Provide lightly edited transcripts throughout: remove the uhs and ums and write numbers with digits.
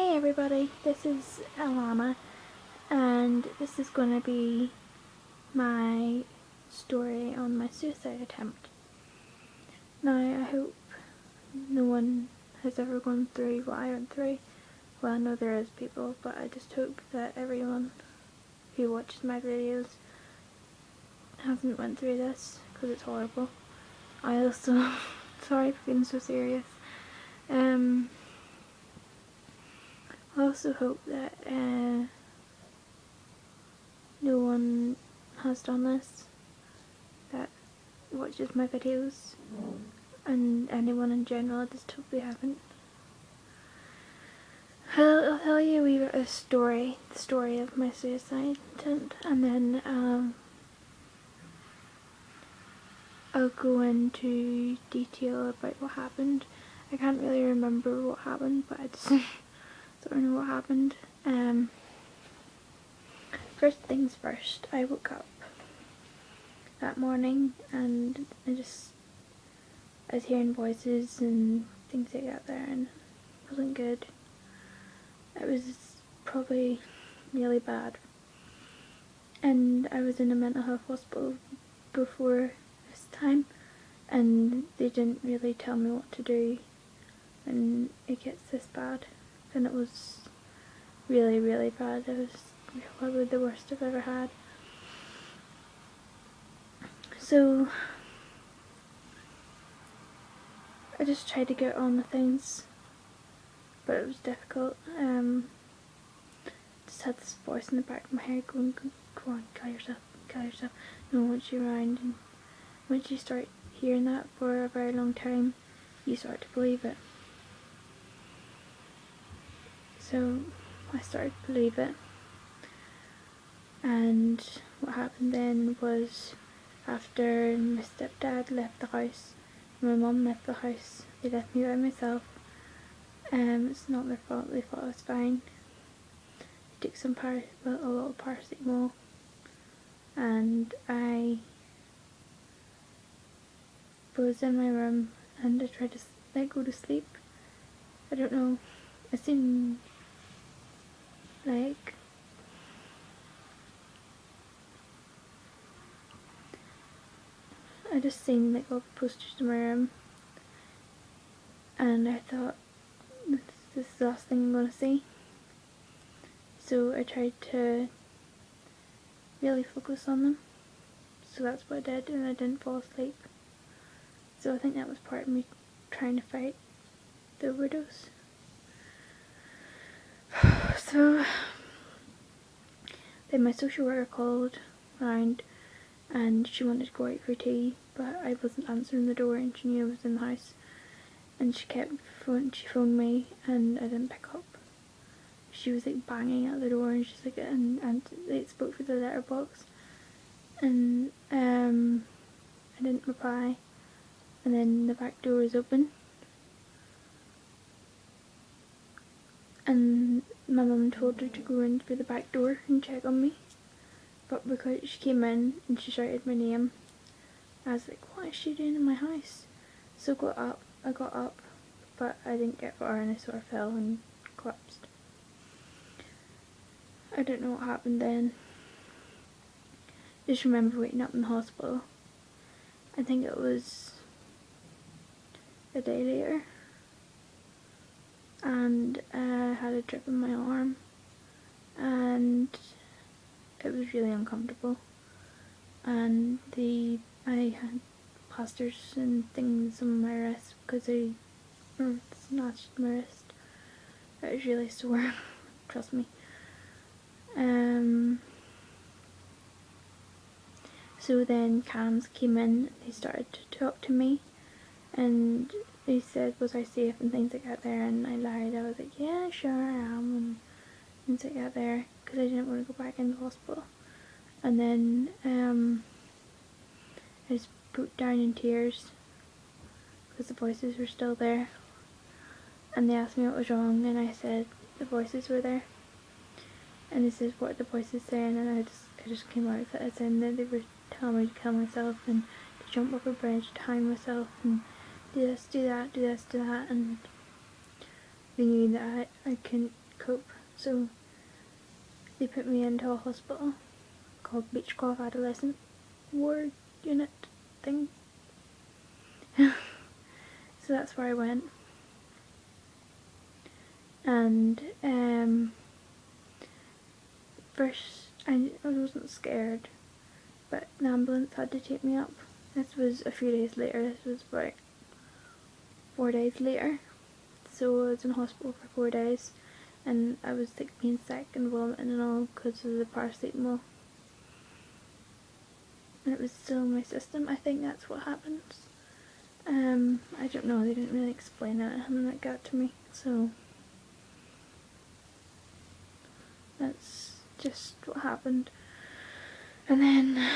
Hey everybody, this is Alanna, and this is going to be my story on my suicide attempt. Now, I hope no one has ever gone through what I went through. Well, I know there is people, but I just hope that everyone who watches my videos hasn't went through this, because it's horrible. I also, sorry for being so serious. I also hope that no one has done this that watches my videos, and anyone in general. I just hope they haven't. I'll tell you a wee bit of the story of my suicide attempt, and then I'll go into detail about what happened. I can't really remember what happened, but I just sort of know what happened. First things first, I woke up that morning and I was hearing voices and things like that there, and it wasn't good. It was probably really bad. And I was in a mental health hospital before this time, and they didn't really tell me what to do when it gets this bad. And it was really, really bad. It was probably the worst I've ever had. So I just tried to get on with things, but it was difficult. Just had this voice in the back of my head going, "Go on, kill yourself, kill yourself. No one wants you around." And once you start hearing that for a very long time, you start to believe it. So I started to believe it, and what happened then was, after my stepdad left the house, my mum left the house, they left me by myself. It's not their fault, they thought I was fine. They took a little paracetamol, and I was in my room and I tried to go to sleep. I don't know, I seen I just seen all the posters in my room, and I thought, this is the last thing I'm gonna see. So I tried to really focus on them. So that's what I did, and I didn't fall asleep. So I think that was part of me trying to fight the overdose. So then my social worker called round, and she wanted to go out for tea, but I wasn't answering the door, and she knew I was in the house. And she phoned me, and I didn't pick up. She was banging at the door, and she's and they spoke through the letterbox, and I didn't reply. And then the back door was open, and my mum told her to go in through the back door and check on me. But because she came in and she shouted my name, I was like, what is she doing in my house? So I got up, but I didn't get far, and I sort of fell and collapsed. I don't know what happened then. Just remember waking up in the hospital. I think it was a day later, and I had a drip in my arm, and it was really uncomfortable, and I had plasters and things on my wrist because I snatched my wrist. It was really sore, trust me. So then CAMS came in, they started to talk to me, and they said, was I safe and things like that there, and I lied. I was like, yeah, sure I am, and things like that there, because I didn't want to go back in the hospital. And then I just broke down in tears because the voices were still there, and they asked me what was wrong, and I said the voices were there, and they said, what are the voices saying? And I just came out of it, saying that they were telling me to kill myself and to jump off a bridge, to hang myself, and do this, do that, do this, do that. And they knew that I couldn't cope. So they put me into a hospital called Beechcroft Adolescent Ward Unit thing. So that's where I went. And first I wasn't scared, but the ambulance had to take me up. This was a few days later. This was about 4 days later. So I was in hospital for 4 days, and I was like being sick and vomiting and all because of the paracetamol. And it was still in my system. I think that's what happens. I don't know, they didn't really explain it and that got to me, so that's just what happened. And then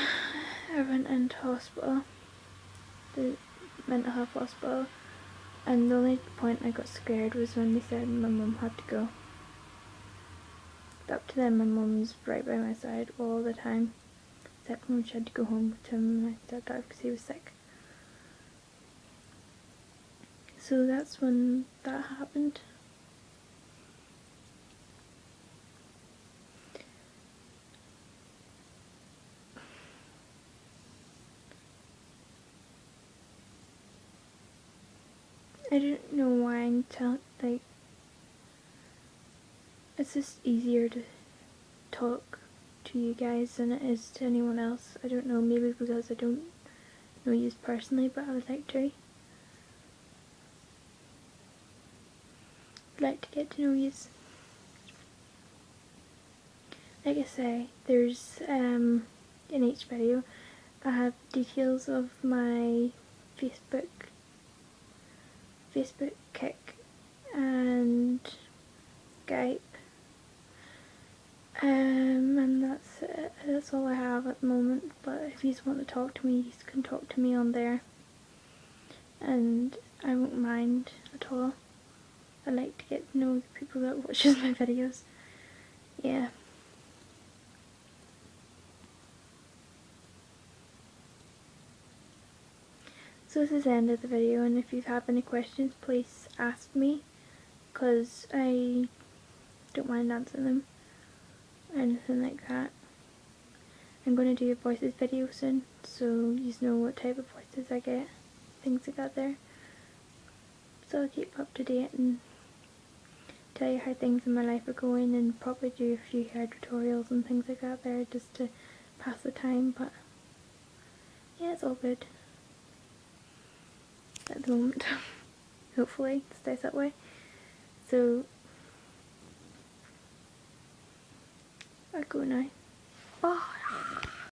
I went into hospital, the mental health hospital, and the only point I got scared was when they said my mum had to go. Up to then my mum was right by my side all the time, except when she had to go home to my stepdad because he was sick. So that's when that happened. I don't know why I'm like, it's just easier to talk to you guys than it is to anyone else. I don't know, maybe because I don't know you personally, but I would like to. I'd like to get to know you. Like I say, there's in each video I have details of my Facebook Kick and Skype, and that's it. That's all I have at the moment, but if you want to talk to me, you can talk to me on there, and I won't mind at all. I like to get to know the people that watches my videos. Yeah. So this is the end of the video, and if you have any questions, please ask me, because I don't mind answering them or anything like that. I'm going to do a voices video soon, so you know what type of voices I get, things I got there. So I'll keep up to date and tell you how things in my life are going, and probably do a few hair tutorials and things like that there just to pass the time, but yeah, it's all good at the moment. Hopefully it stays that way. So I go now. Bye.